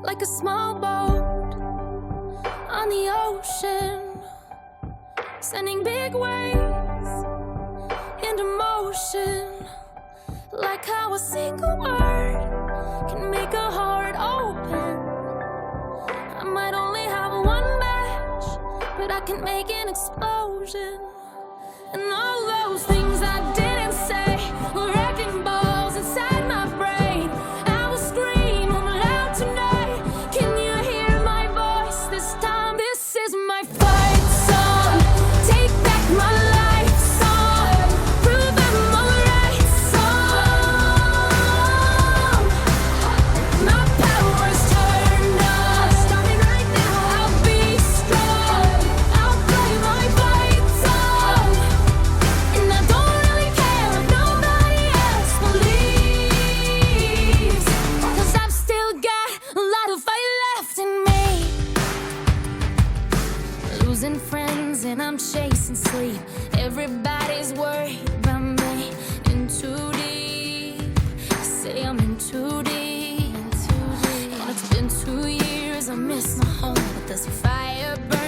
like a small boat on the ocean, sending big waves into motion. Like how a single word can make a heart open. I might only have one match, but I can make an explosion. And all those things I didn't say were wrecking balls inside my brain. I will scream loud tonight. Can you hear my voice this time? This is my fight song. Take back my life song. Prove I'm alright song. My power's turned on. Starting right now. I'll be strong. I'll play my fight song. And I don't really care if nobody else believes, 'cause I've still got a lot of fight left in me. Losing friends and I'm chasing sleep. Everybody's worried about me. In too deep. Say I'm in too deep. And it's been 2 years. I miss my home, but there's a fire burning